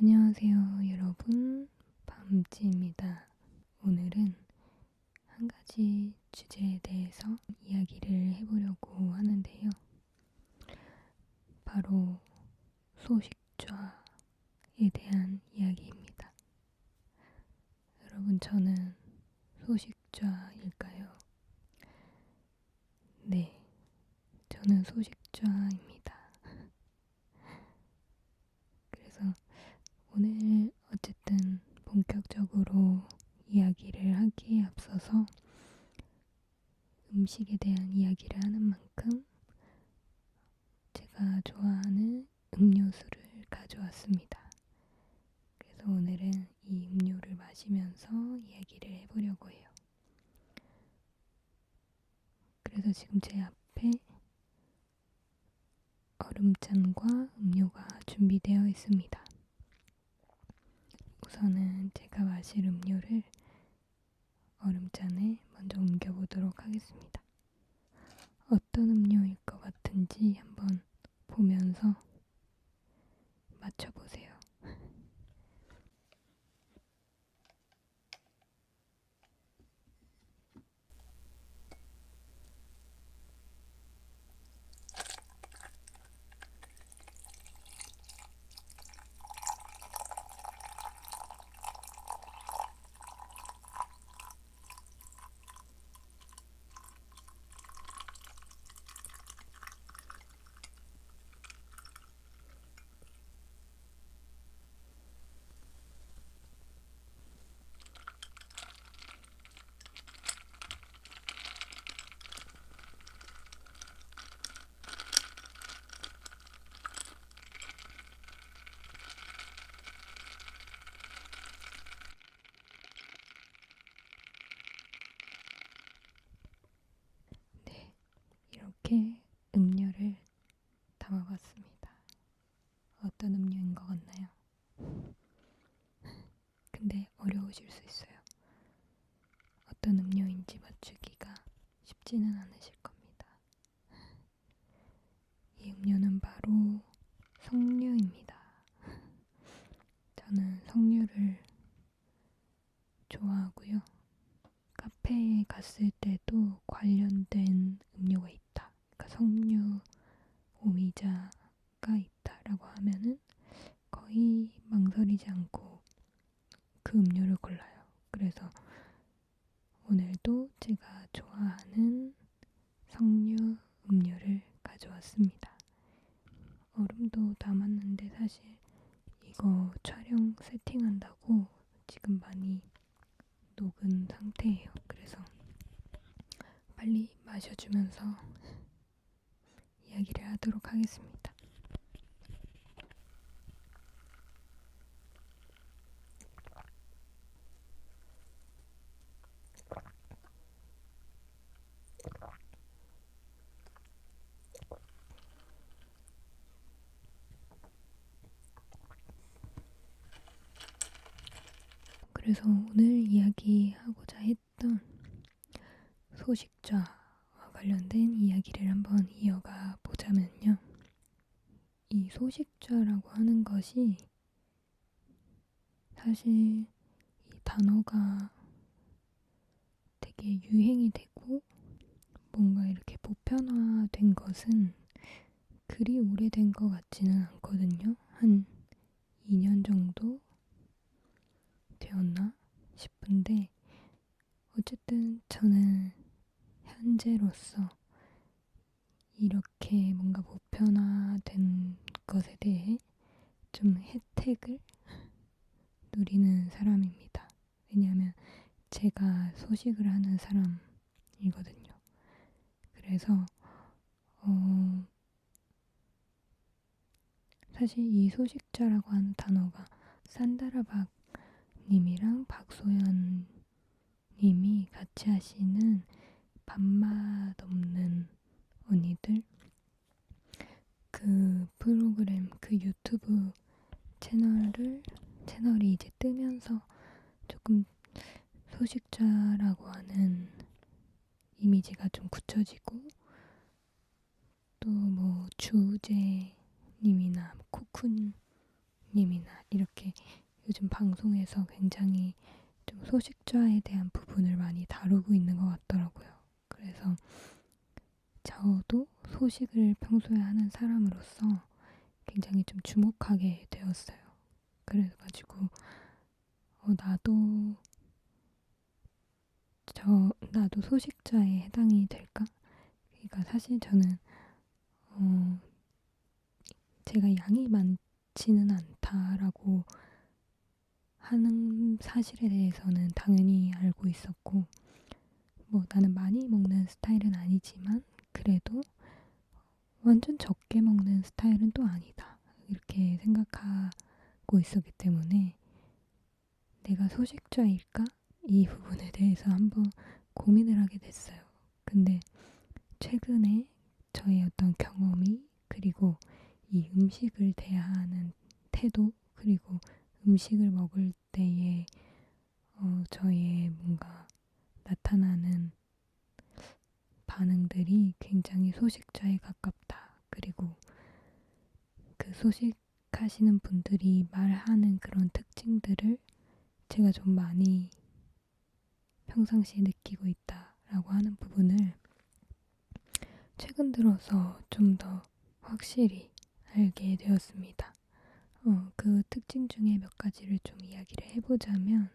안녕하세요, 여러분. 밤지입니다. 오늘은 한 가지 주제에 대해서 이야기를 해보려고 하는데요. 바로 소식좌에 대한 이야기입니다. 여러분, 저는 소식좌일까요? 네, 저는 소식좌입니다. 그래서 오늘 어쨌든 본격적으로 이야기를 하기에 앞서서 음식에 대한 이야기를 하는 만큼 제가 좋아하는 음료수를 가져왔습니다. 그래서 오늘은 이 음료를 마시면서 이야기를 해보려고 해요. 그래서 지금 제 앞에 얼음잔과 음료가 준비되어 있습니다. 우선은 제가 마실 음료를 얼음잔에 먼저 옮겨보도록 하겠습니다. 어떤 음료일 것 같은지 한번 보면서 맞춰보세요. 네, 이렇게 음료를 담아봤습니다. 어떤 음료인 것 같나요? 근데 어려우실 수 있어요. 어떤 음료인지 맞추기가 쉽지는 않으실 겁니다. 이 음료는 바로 석류입니다. 저는 석류를 좋아하고요. 카페에 갔을 때도 관련된 음료가 있다, 그러니까 석류 오미자가 있다라고 하면은 거의 망설이지 않고 그 음료를 골라요. 그래서 오늘도 제가 좋아하는 석류 음료를 가져왔습니다. 얼음도 담았는데 사실 이거 촬영 세팅한다고 지금 많이 녹은 상태예요. 그래서 빨리 마셔주면서 이야기를 하도록 하겠습니다. 그래서 오늘 이야기하고자 했던 소식좌와 관련된 이야기를 한번 이어가 보자면요. 이 소식좌라고 하는 것이 사실 이 단어가 되게 유행이 되고 뭔가 이렇게 보편화된 것은 그리 오래된 것 같지는 않거든요. 한 2년 정도 되었나 싶은데 어쨌든 저는 현재로서 이렇게 뭔가 보편화된 것에 대해 좀 혜택을 누리는 사람입니다. 왜냐하면 제가 소식을 하는 사람이거든요. 그래서 사실 이 소식자라고 하는 단어가 산다라박 님이랑 박소연 님이 같이 하시는 밥맛 없는 언니들 그 프로그램, 그 유튜브 채널이 이제 뜨면서 조금 소식자라고 하는 이미지가 좀 굳혀지고 또 뭐 주우재님이나 코쿤님이나 이렇게 요즘 방송에서 굉장히 좀 소식자에 대한 부분을 많이 다루고 있는 것 같더라고요. 그래서 저도 소식을 평소에 하는 사람으로서 굉장히 좀 주목하게 되었어요. 그래가지고 나도 소식자에 해당이 될까? 그러니까 사실 저는 어, 제가 양이 많지는 않다라고 하는 사실에 대해서는 당연히 알고 있었고, 뭐 나는 많이 먹는 스타일은 아니지만 그래도 완전 적게 먹는 스타일은 또 아니다. 이렇게 생각하고 있었기 때문에 내가 소식자일까? 이 부분에 대해서 한번 고민을 하게 됐어요. 근데 최근에 저의 어떤 경험이, 그리고 이 음식을 대하는 태도, 그리고 음식을 먹을 때의 저의 뭔가 나타나는 반응들이 굉장히 소식자에 가깝다. 그리고 그 소식하시는 분들이 말하는 그런 특징들을 제가 좀 많이 평상시에 느끼고 있다라고 하는 부분을 최근 들어서 좀 더 확실히 알게 되었습니다. 그 특징 중에 몇 가지를 좀 이야기를 해보자면,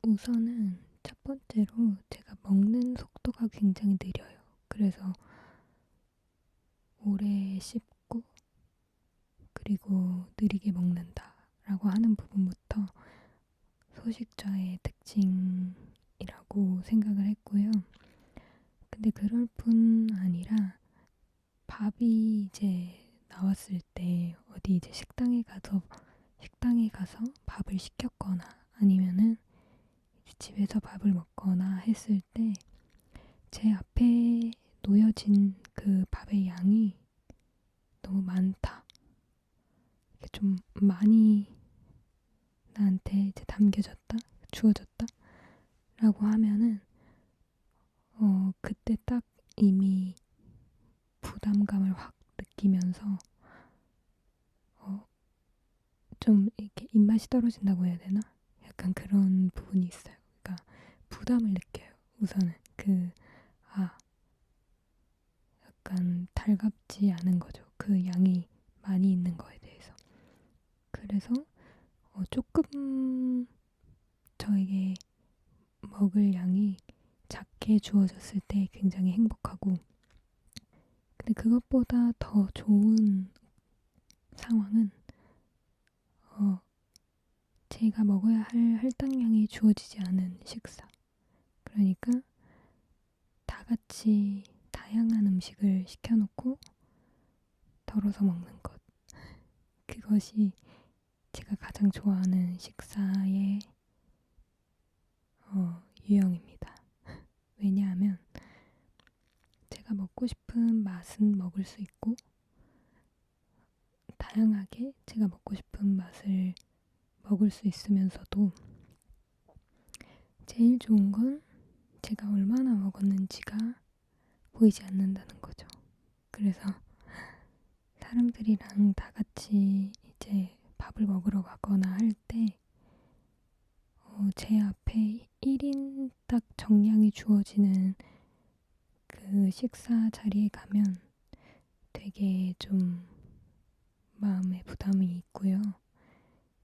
우선은 첫 번째로 제가 먹는 속도가 굉장히 느려요. 그래서 오래 씹고 그리고 느리게 먹는다라고 하는 부분부터 소식자의 특징이라고 생각을 했고요. 근데 그럴 뿐 아니라 밥이 이제 나왔을 때 어디 이제 식당에 가서 밥을 시켰거나 아니면은 이제 집에서 밥을 먹거나 했을 때 제 앞에 놓여진 그 밥의 양이 너무 많다. 이게 좀 많이 나한테 이제 담겨졌다, 주어졌다 라고 하면은 그때 딱 이미 부담감을 확 느끼면서 좀 이렇게 입맛이 떨어진다고 해야 되나? 약간 그런 부분이 있어요. 그러니까 부담을 느껴요. 우선은 약간 달갑지 않은 거죠. 그 양이 많이 있는 거에 대해서. 그래서 조금 저에게 먹을 양이 작게 주어졌을 때 굉장히 행복하고, 근데 그것보다 더 좋은 상황은 제가 먹어야 할 할당량이 주어지지 않은 식사. 그러니까 다 같이 다양한 음식을 시켜놓고 덜어서 먹는 것. 그것이 제가 가장 좋아하는 식사의 유형입니다. 왜냐하면 제가 먹고 싶은 맛은 먹을 수 있고, 다양하게 제가 먹고 싶은 맛을 먹을 수 있으면서도 제일 좋은 건 제가 얼마나 먹었는지가 보이지 않는다는 거죠. 그래서 사람들이랑 다 같이 이제 밥을 먹으러 가거나 할 때 제 앞에 1인 딱 정량이 주어지는 그 식사 자리에 가면 되게 좀 마음에 부담이 있고요.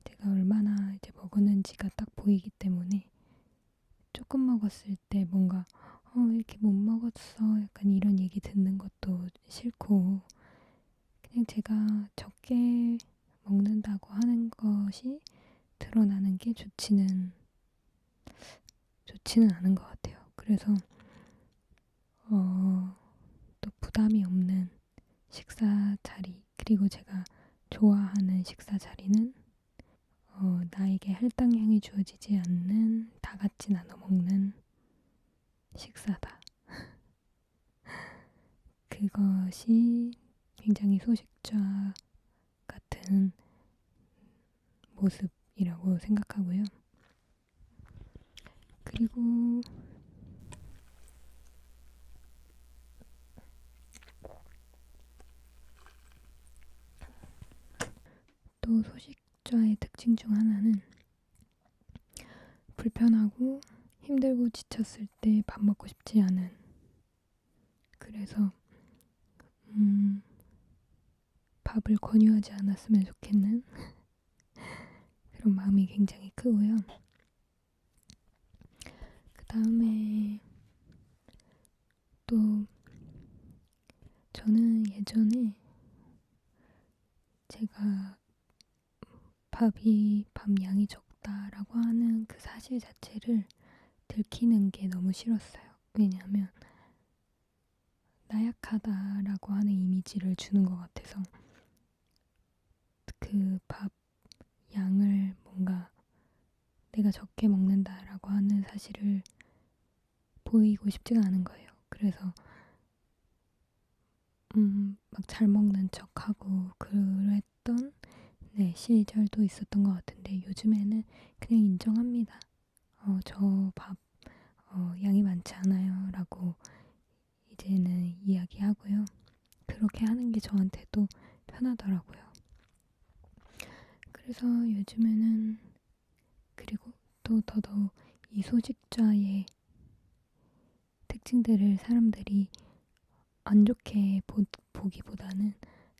제가 얼마나 이제 먹었는지가 딱 보이기 때문에 조금 먹었을 때 뭔가 왜 이렇게 못 먹었어? 약간 이런 얘기 듣는 것도 싫고, 그냥 제가 적게 먹는다고 하는 것이 드러나는 게 좋지는 않은 것 같아요. 그래서 또 부담이 없는 식사 자리, 그리고 제가 좋아하는 식사 자리는 나에게 할당량이 주어지지 않는 다 같이 나눠 먹는 식사다. 그것이 굉장히 소식자 같은 모습이라고 생각하고요. 그리고 또 소식자의 특징 중 하나는 불편하고 힘들고 지쳤을 때 밥 먹고 싶지 않은, 그래서 밥을 권유하지 않았으면 좋겠는 그런 마음이 굉장히 크고요. 그 다음에 또 저는 예전에 제가 밥 양이 적다라고 하는 그 사실 자체를 들키는 게 너무 싫었어요. 왜냐하면 나약하다라고 하는 이미지를 주는 것 같아서 그 밥 양을 뭔가 내가 적게 먹는다라고 하는 사실을 보이고 싶지가 않은 거예요. 그래서 막 잘 먹는 척하고 그랬던 시절도 있었던 것 같은데 요즘에는 그냥 인정합니다. 저 밥 양이 많지 않아요 라고 이제는 이야기하고요. 그렇게 하는 게 저한테도 편하더라고요. 그래서 요즘에는, 그리고 또 더더욱 이 소식자의 특징들을 사람들이 안 좋게 보기보다는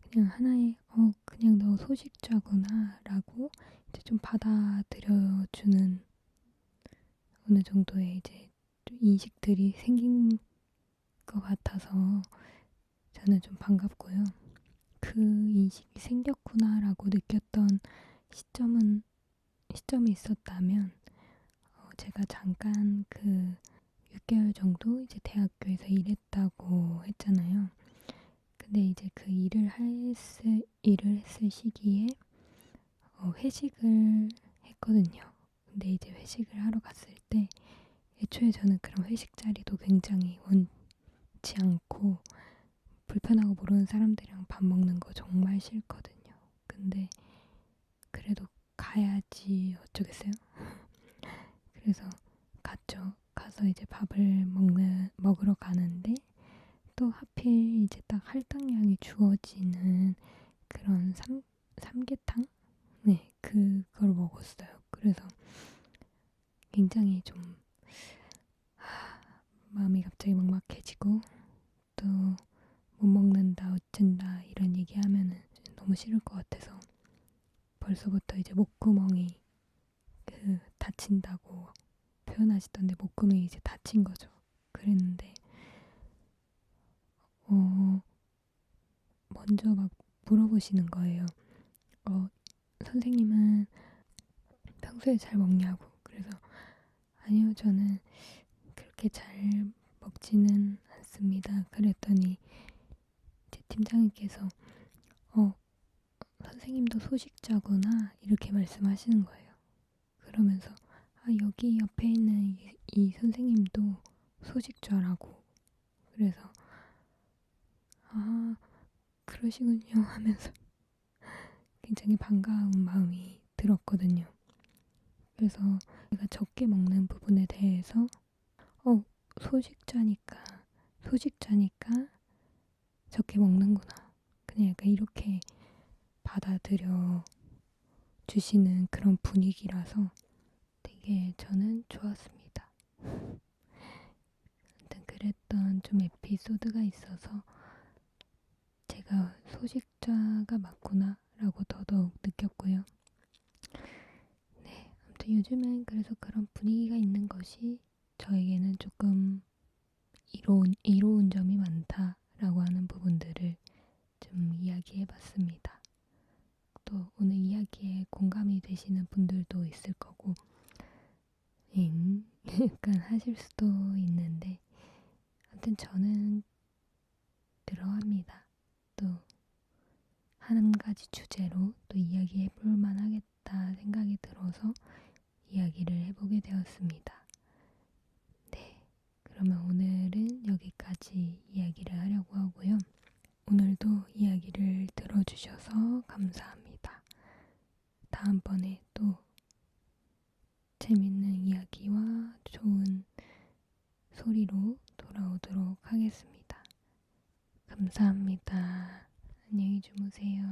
그냥 하나의 그냥 너 소식자구나 라고 이제 좀 받아들여주는 어느 정도의 이제 좀 인식들이 생긴 것 같아서 저는 좀 반갑고요. 그 인식이 생겼구나라고 느꼈던 시점이 있었다면 제가 잠깐 그 6개월 정도 이제 대학교에서 일했다고 했잖아요. 근데 이제 그 일을 했을 시기에 회식을 했거든요. 근데 이제 회식을 하러 갔을 때 애초에 저는 그런 회식 자리도 굉장히 원치 않고 불편하고 모르는 사람들이랑 밥 먹는 거 정말 싫거든요. 근데 그래도 가야지 어쩌겠어요? 그래서 갔죠. 가서 이제 밥을 먹으러 가는데 또 하필 이제 딱 할당량이 주어지는 그런 삼계탕? 네, 그걸 먹었어요. 그래서 굉장히 좀 마음이 갑자기 막막해지고 또 못 먹는다 어쩐다 이런 얘기하면은 너무 싫을 것 같아서 벌써부터 이제 목구멍이 다친다고 표현하시던데 목구멍이 이제 다친 거죠. 그랬는데 먼저 막 물어보시는 거예요. 선생님은 평소에 잘 먹냐고. 그래서 아니요, 저는 그렇게 잘 먹지는 않습니다. 그랬더니 제 팀장님께서 선생님도 소식자구나 이렇게 말씀하시는 거예요. 그러면서 여기 옆에 있는 이 선생님도 소식자라고. 그래서 그러시군요 하면서 굉장히 반가운 마음이 들었거든요. 그래서 제가 적게 먹는 부분에 대해서 소식자니까 적게 먹는구나. 그냥 약간 이렇게 받아들여 주시는 그런 분위기라서 되게 저는 좋았습니다. 아무튼 그랬던 좀 에피소드가 있어서 제가 소식자가 맞구나 라고 더더욱 느꼈고요. 네, 아무튼 요즘엔 그래서 그런 분위기가 있는 것이 저에게는 조금 이로운 점이 많다라고 하는 부분들을 좀 이야기해봤습니다. 또 오늘 이야기에 공감이 되시는 분들도 있을 거고 약간 하실 수도 있는데 아무튼 저는 들어갑니다. 또 한 가지 주제로 또 이야기해 볼 만하겠다 생각이 들어서 이야기를 해보게 되었습니다. 네, 그러면 오늘은 여기까지 이야기를 하려고 하고요. 오늘도 이야기를 들어주셔서 감사합니다. 다음번에 또 재밌는 이야기와 좋은 소리로 돌아오도록 하겠습니다. 감사합니다. 안녕히 주무세요.